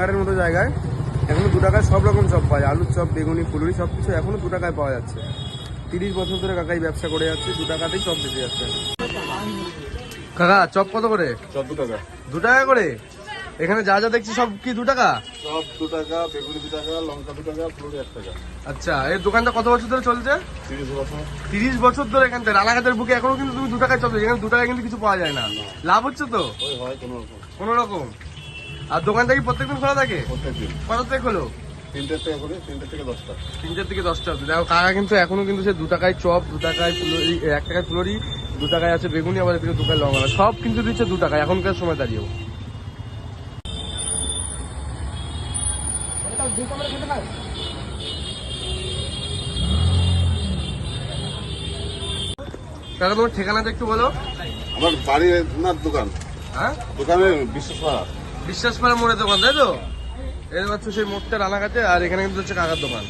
রানাঘাটের মতো জায়গায় এখনো 2 টাকায় সব রকম চপ পাওয়া যায়। আলুর চপ, বেগুনি, ফুলুরি সবকিছু এখনো 2 টাকায় পাওয়া যাচ্ছে। 30 বছর ধরে কাকাই ব্যবসা করে যাচ্ছে, 2 টাকাতেই চপ বেঁচে যাচ্ছে। কাকা চপ কত করে? সব 2 টাকা। 2 টাকা করে? এখানে যা যা দেখছি সব কি 2 টাকা? সব 2 টাকা, বেগুনি 2 টাকা, লঙ্কা 2 টাকা, ফুলুরি 1 টাকা। আচ্ছা, এই দোকানটা কত বছর ধরে চলছে? 30 বছর। 30 বছর ধরে এখান থেকে রানাঘাটের বুকে এখনো কিন্তু তুমি 2 টাকায় চলছে। এখানে 2 টাকায় কিন্তু কিছু পাওয়া যায় না। লাভ হচ্ছে তো ওই হয় কোনো রকম। কোনো রকম। আর দোকানটা কি প্রত্যেকদিন খোলা থাকে? প্রত্যেকদিন কত থেকে খোলো? 3 টাকা করে, 3 থেকে 10টা। 3টা থেকে 10টা অবধি। দেখো কাকা কিন্তু এখনো কিন্তু সে 2 টাকায় চপ, 2 টাকায় ফুলুরি, 1 টাকায় ফুলুরি, 2 টাকায় আছে বেগুনি, আবার এদিকে 2 টাকায় লঙ্কা, সব কিন্তু দিচ্ছে 2 টাকায় এখনকার সময় দাঁড়িয়েও। কাকা তোমার ঠিকানাটা একটু বলো। আমার বাড়ি না দোকান, হ্যাঁ, দোকানে বিশ্বাস বিশ্বাস করার মোড়ে দোকান, তাই তো? এই হচ্ছে সেই মোড়টা রানাঘাটে, আর এখানে কিন্তু হচ্ছে কাকার দোকান।